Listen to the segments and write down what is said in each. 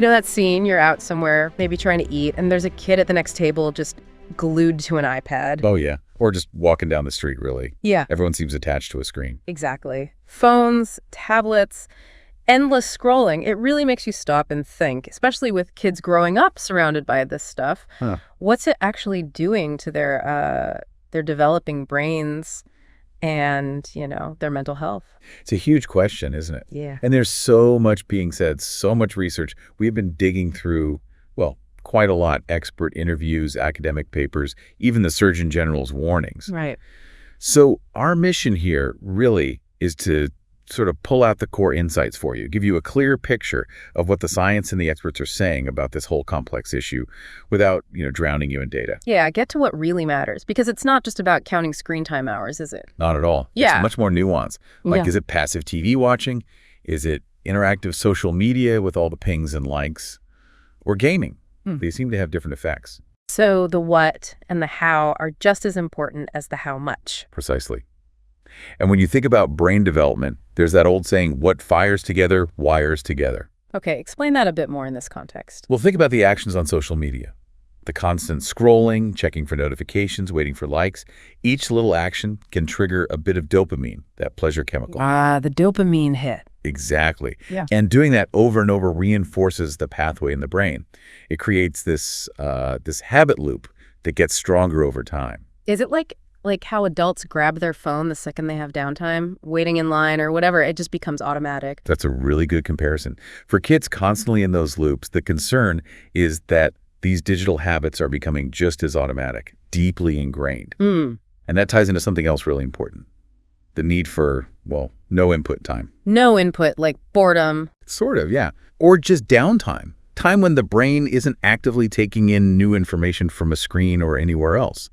know that scene, you're out somewhere, maybe trying to eat, and there's a kid at the next table just glued to an iPad. Oh, yeah. Or just walking down the street, really. Yeah. Everyone seems attached to a screen. Exactly. Phones, tablets, endless scrolling. It really makes you stop and think, especially with kids growing up surrounded by this stuff. Huh. What's it actually doing to their developing brains and, their mental health? It's a huge question, isn't it? Yeah. And there's so much being said, so much research. We've been digging through, well, quite a lot, expert interviews, academic papers, even the Surgeon General's warnings. Right. So our mission here really is to sort of pull out the core insights for you, give you a clear picture of what the science and the experts are saying about this whole complex issue without, drowning you in data. Yeah, get to what really matters, because it's not just about counting screen time hours, is it? Not at all. Yeah. It's much more nuanced. Like, Yeah. Is it passive TV watching? Is it interactive social media with all the pings and likes? Or gaming? They seem to have different effects. So the what and the how are just as important as the how much. Precisely. And when you think about brain development, there's that old saying, what fires together, wires together. Okay, explain that a bit more in this context. Well, think about the actions on social media. The constant scrolling, checking for notifications, waiting for likes. Each little action can trigger a bit of dopamine, that pleasure chemical. The dopamine hit. Exactly. Yeah. And doing that over and over reinforces the pathway in the brain. It creates this habit loop that gets stronger over time. Is it like how adults grab their phone the second they have downtime, waiting in line or whatever? It just becomes automatic. That's a really good comparison. For kids constantly in those loops, the concern is that these digital habits are becoming just as automatic, deeply ingrained. And that ties into something else really important. The need for, no input time. No input, like boredom. Sort of, yeah. Or just downtime. Time when the brain isn't actively taking in new information from a screen or anywhere else.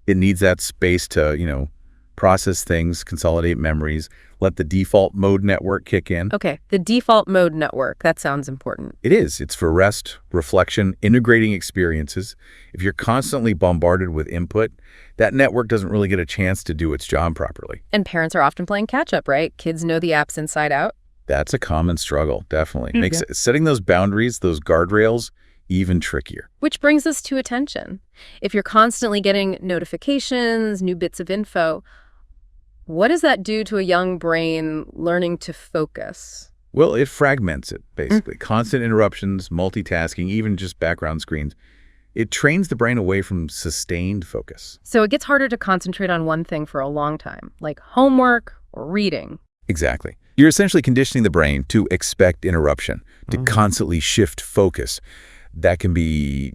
It needs that space to, process things, consolidate memories, let the default mode network kick in. Okay, the default mode network. That sounds important. It is. It's for rest, reflection, integrating experiences. If you're constantly bombarded with input, that network doesn't really get a chance to do its job properly. And parents are often playing catch-up, right? Kids know the apps inside out. That's a common struggle, definitely. Makes setting those boundaries, those guardrails, even trickier. Which brings us to attention. If you're constantly getting notifications, new bits of info, what does that do to a young brain learning to focus? Well, it fragments it, basically. Constant interruptions, multitasking, even just background screens. It trains the brain away from sustained focus. So it gets harder to concentrate on one thing for a long time, like homework or reading. Exactly. You're essentially conditioning the brain to expect interruption, to constantly shift focus. That can be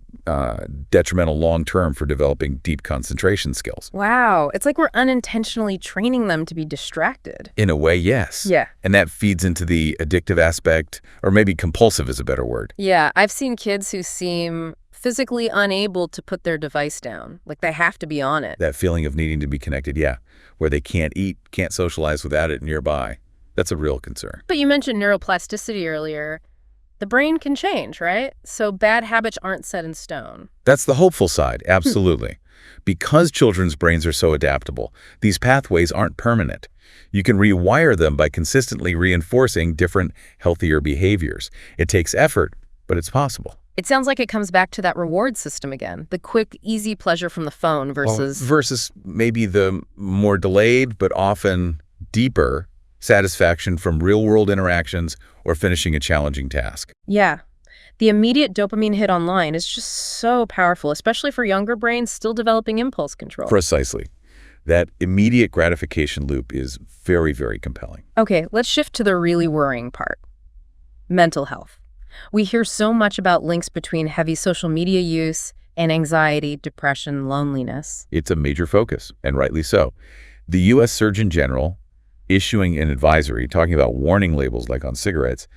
detrimental long-term for developing deep concentration skills. Wow. It's like we're unintentionally training them to be distracted. In a way, yes. Yeah. And that feeds into the addictive aspect, or maybe compulsive is a better word. Yeah. I've seen kids who seem physically unable to put their device down. Like they have to be on it. That feeling of needing to be connected, yeah. Where they can't eat, can't socialize without it nearby. That's a real concern. But you mentioned neuroplasticity earlier. The brain can change, right? So bad habits aren't set in stone. That's the hopeful side, absolutely. Because children's brains are so adaptable, these pathways aren't permanent. You can rewire them by consistently reinforcing different, healthier behaviors. It takes effort, but it's possible. It sounds like it comes back to that reward system again. The quick, easy pleasure from the phone versus... Versus maybe the more delayed, but often deeper satisfaction from real-world interactions or finishing a challenging task. Yeah. The immediate dopamine hit online is just so powerful, especially for younger brains still developing impulse control. Precisely. That immediate gratification loop is very, very compelling. Okay, let's shift to the really worrying part. Mental health. We hear so much about links between heavy social media use and anxiety, depression, loneliness. It's a major focus, and rightly so. The U.S. Surgeon General issuing an advisory talking about warning labels like on cigarettes,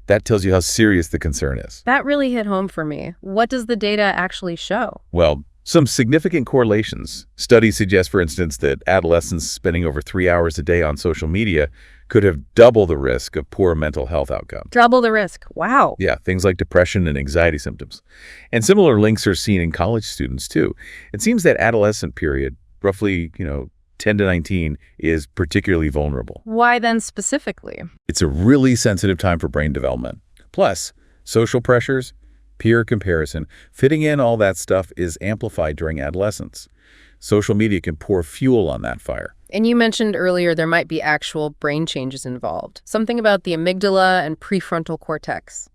that tells you how serious the concern is. That really hit home for me. What does the data actually show? Well, some significant correlations. Studies suggest, for instance, that adolescents spending over 3 hours a day on social media could have double the risk of poor mental health outcomes. Double the risk. Wow. Yeah, things like depression and anxiety symptoms. And similar links are seen in college students, too. It seems that adolescent period, roughly, 10 to 19, is particularly vulnerable. Why then specifically? It's a really sensitive time for brain development. Plus, Social pressures, peer comparison, fitting in, all that stuff is amplified during adolescence. Social media can pour fuel on that fire. And you mentioned earlier there might be actual brain changes involved. Something about the amygdala and prefrontal cortex.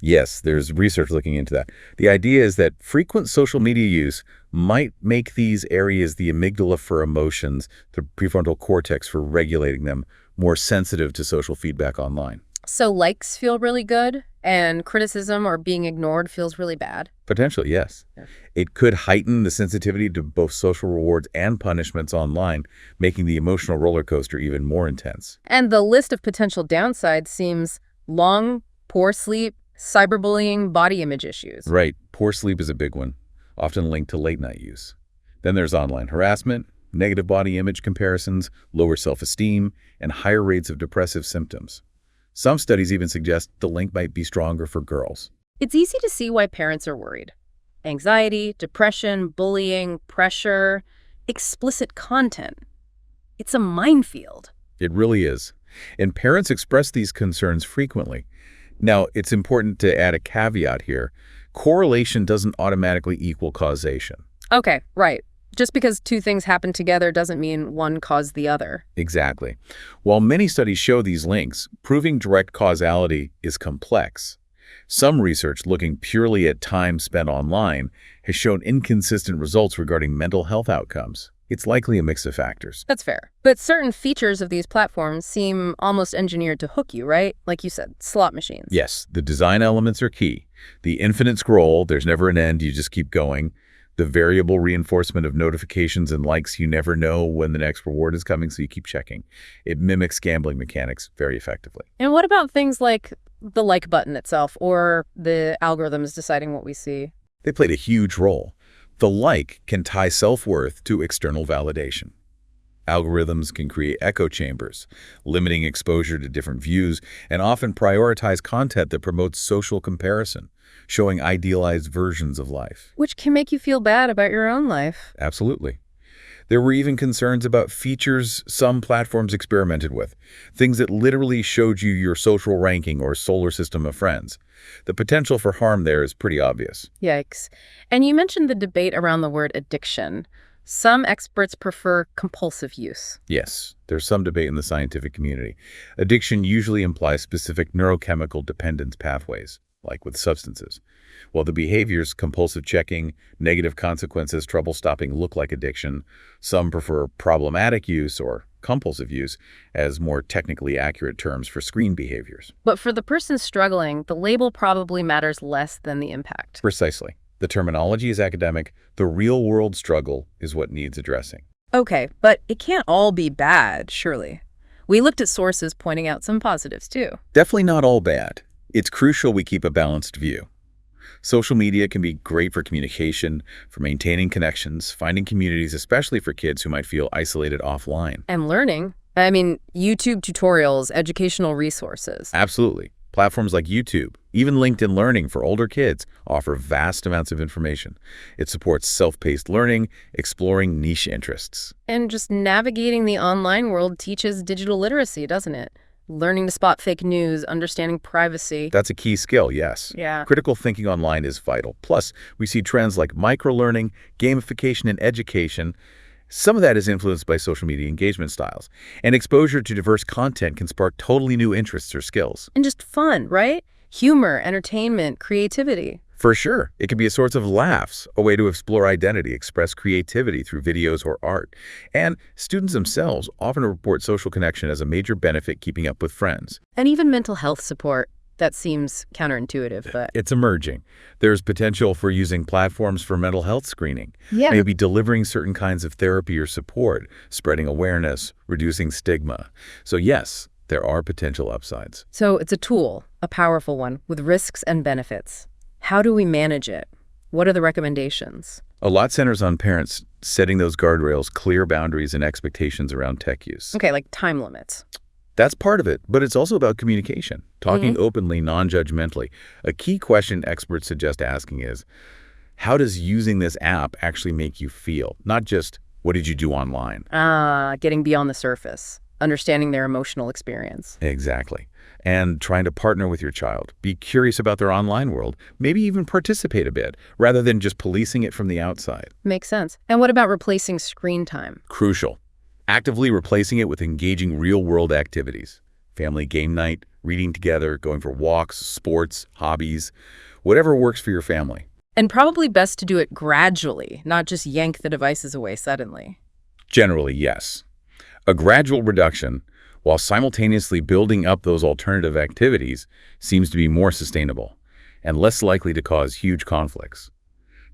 Yes, there's research looking into that. The idea is that frequent social media use might make these areas, the amygdala for emotions, the prefrontal cortex for regulating them, more sensitive to social feedback online. So likes feel really good, and criticism or being ignored feels really bad. Potentially, yes. Yeah. It could heighten the sensitivity to both social rewards and punishments online, making the emotional roller coaster even more intense. And the list of potential downsides seems long: poor sleep, cyberbullying, body image issues. Right. Poor sleep is a big one, often linked to late-night use. Then there's online harassment, negative body image comparisons, lower self-esteem, and higher rates of depressive symptoms. Some studies even suggest the link might be stronger for girls. It's easy to see why parents are worried. Anxiety, depression, bullying, pressure, explicit content. It's a minefield. It really is. And parents express these concerns frequently. Now, it's important to add a caveat here. Correlation doesn't automatically equal causation. Okay, right. Just because two things happen together doesn't mean one caused the other. Exactly. While many studies show these links, proving direct causality is complex. Some research looking purely at time spent online has shown inconsistent results regarding mental health outcomes. It's likely a mix of factors. That's fair. But certain features of these platforms seem almost engineered to hook you, right? Like you said, slot machines. Yes, the design elements are key. The infinite scroll, there's never an end, you just keep going. The variable reinforcement of notifications and likes, you never know when the next reward is coming, so you keep checking. It mimics gambling mechanics very effectively. And what about things like the like button itself or the algorithms deciding what we see? They played a huge role. The like can tie self-worth to external validation. Algorithms can create echo chambers, limiting exposure to different views, and often prioritize content that promotes social comparison, showing idealized versions of life. Which can make you feel bad about your own life. Absolutely. There were even concerns about features some platforms experimented with, things that literally showed you your social ranking or solar system of friends. The potential for harm there is pretty obvious. Yikes. And you mentioned the debate around the word addiction. Some experts prefer compulsive use. Yes, there's some debate in the scientific community. Addiction usually implies specific neurochemical dependence pathways, like with substances. While the behaviors, compulsive checking, negative consequences, trouble stopping, look like addiction, some prefer problematic use or compulsive use as more technically accurate terms for screen behaviors. But for the person struggling, the label probably matters less than the impact. Precisely. The terminology is academic. The real-world struggle is what needs addressing. Okay, but it can't all be bad, surely. We looked at sources pointing out some positives, too. Definitely not all bad. It's crucial we keep a balanced view. Social media can be great for communication, for maintaining connections, finding communities, especially for kids who might feel isolated offline. And learning. I mean, YouTube tutorials, educational resources. Absolutely. Platforms like YouTube, even LinkedIn Learning for older kids, offer vast amounts of information. It supports self-paced learning, exploring niche interests. And just navigating the online world teaches digital literacy, doesn't it? Learning to spot fake news, understanding privacy. That's a key skill, yes. Yeah. Critical thinking online is vital. Plus, we see trends like microlearning, gamification, and education. Some of that is influenced by social media engagement styles. And exposure to diverse content can spark totally new interests or skills. And just fun, right? Humor, entertainment, creativity. For sure. It can be a source of laughs, a way to explore identity, express creativity through videos or art. And students themselves often report social connection as a major benefit keeping up with friends. And even mental health support. That seems counterintuitive, but... It's emerging. There's potential for using platforms for mental health screening. Yeah. Maybe delivering certain kinds of therapy or support, spreading awareness, reducing stigma. So yes, there are potential upsides. So it's a tool, a powerful one, with risks and benefits. How do we manage it? What are the recommendations? A lot centers on parents setting those guardrails, clear boundaries, and expectations around tech use. Okay, like time limits. That's part of it, but it's also about communication, talking openly, non-judgmentally. A key question experts suggest asking is, how does using this app actually make you feel? Not just, what did you do online? Getting beyond the surface. understanding their emotional experience. Exactly. And trying to partner with your child. Be curious about their online world. Maybe even participate a bit, rather than just policing it from the outside. Makes sense. And what about replacing screen time? Crucial. Actively replacing it with engaging real-world activities. Family game night, reading together, going for walks, sports, hobbies, whatever works for your family. And probably best to do it gradually, not just yank the devices away suddenly. Generally, yes. A gradual reduction, while simultaneously building up those alternative activities, seems to be more sustainable and less likely to cause huge conflicts.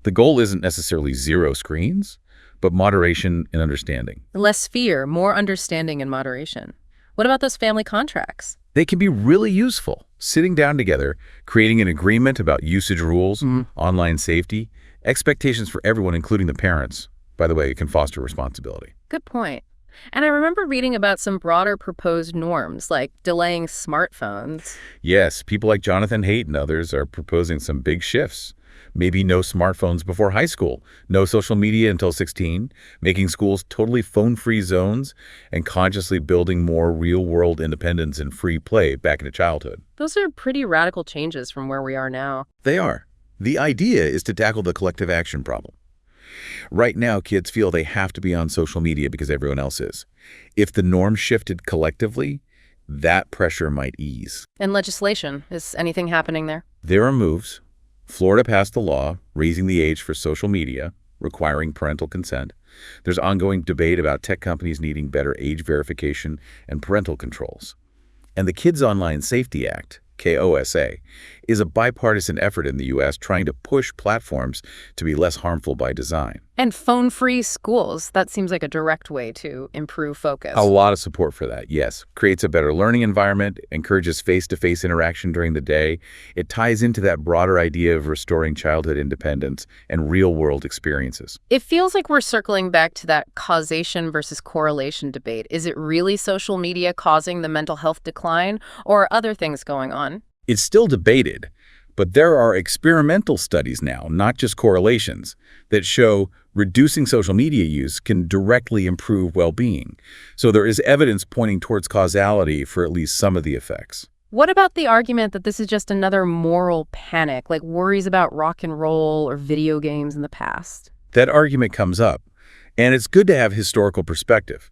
The goal isn't necessarily zero screens, but moderation and understanding. Less fear, more understanding and moderation. What about those family contracts? They can be really useful. Sitting down together, creating an agreement about usage rules, online safety, expectations for everyone, including the parents. By the way, it can foster responsibility. Good point. And I remember reading about some broader proposed norms, like delaying smartphones. Yes, people like Jonathan Haidt and others are proposing some big shifts. Maybe no smartphones before high school, no social media until 16, making schools totally phone-free zones, and consciously building more real-world independence and free play back into childhood. Those are pretty radical changes from where we are now. They are. The idea is to tackle the collective action problem. Right now, kids feel they have to be on social media because everyone else is. If the norm shifted collectively, that pressure might ease. And legislation, is anything happening there? There are moves. Florida passed a law raising the age for social media, requiring parental consent. There's ongoing debate about tech companies needing better age verification and parental controls. And the Kids Online Safety Act, KOSA, is a bipartisan effort in the U.S. trying to push platforms to be less harmful by design. And phone-free schools, that seems like a direct way to improve focus. A lot of support for that, yes. Creates a better learning environment, encourages face-to-face interaction during the day. It ties into that broader idea of restoring childhood independence and real-world experiences. It feels like we're circling back to that causation versus correlation debate. Is it really social media causing the mental health decline, or are other things going on? It's still debated, but there are experimental studies now, not just correlations, that show reducing social media use can directly improve well-being. So there is evidence pointing towards causality for at least some of the effects. What about the argument that this is just another moral panic, like worries about rock and roll or video games in the past? That argument comes up, and it's good to have historical perspective.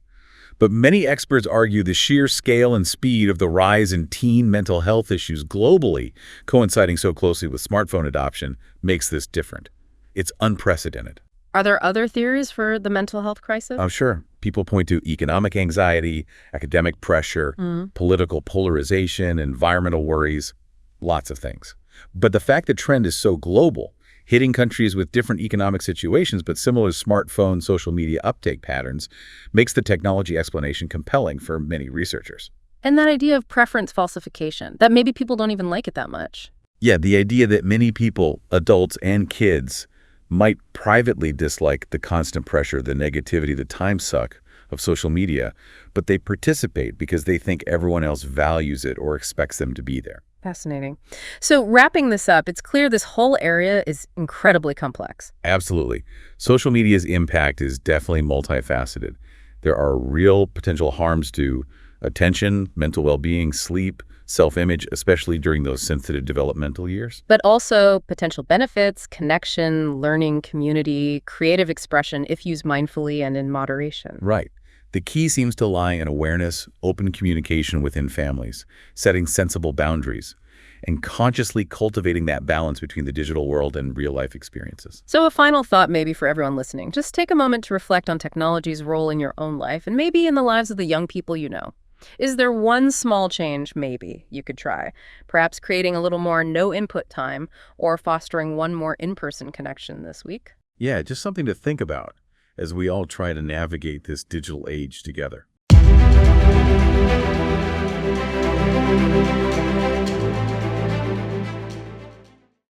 But many experts argue the sheer scale and speed of the rise in teen mental health issues globally, coinciding so closely with smartphone adoption, makes this different. It's unprecedented. Are there other theories for the mental health crisis? Oh, sure. People point to economic anxiety, academic pressure, political polarization, environmental worries, lots of things. But the fact the trend is so global, hitting countries with different economic situations but similar smartphone social media uptake patterns, makes the technology explanation compelling for many researchers. And that idea of preference falsification, that maybe people don't even like it that much. Yeah, the idea that many people, adults and kids, might privately dislike the constant pressure, the negativity, the time suck of social media, but they participate because they think everyone else values it or expects them to be there. Fascinating. So wrapping this up, it's clear this whole area is incredibly complex. Absolutely. Social media's impact is definitely multifaceted. There are real potential harms to attention, mental well-being, sleep, self-image, especially during those sensitive developmental years. But also potential benefits, connection, learning, community, creative expression if used mindfully and in moderation. Right. The key seems to lie in awareness, open communication within families, setting sensible boundaries, and consciously cultivating that balance between the digital world and real-life experiences. So a final thought maybe for everyone listening. Just take a moment to reflect on technology's role in your own life and maybe in the lives of the young people you know. Is there one small change maybe you could try? Perhaps creating a little more no-input time or fostering one more in-person connection this week? Yeah, just something to think about as we all try to navigate this digital age together.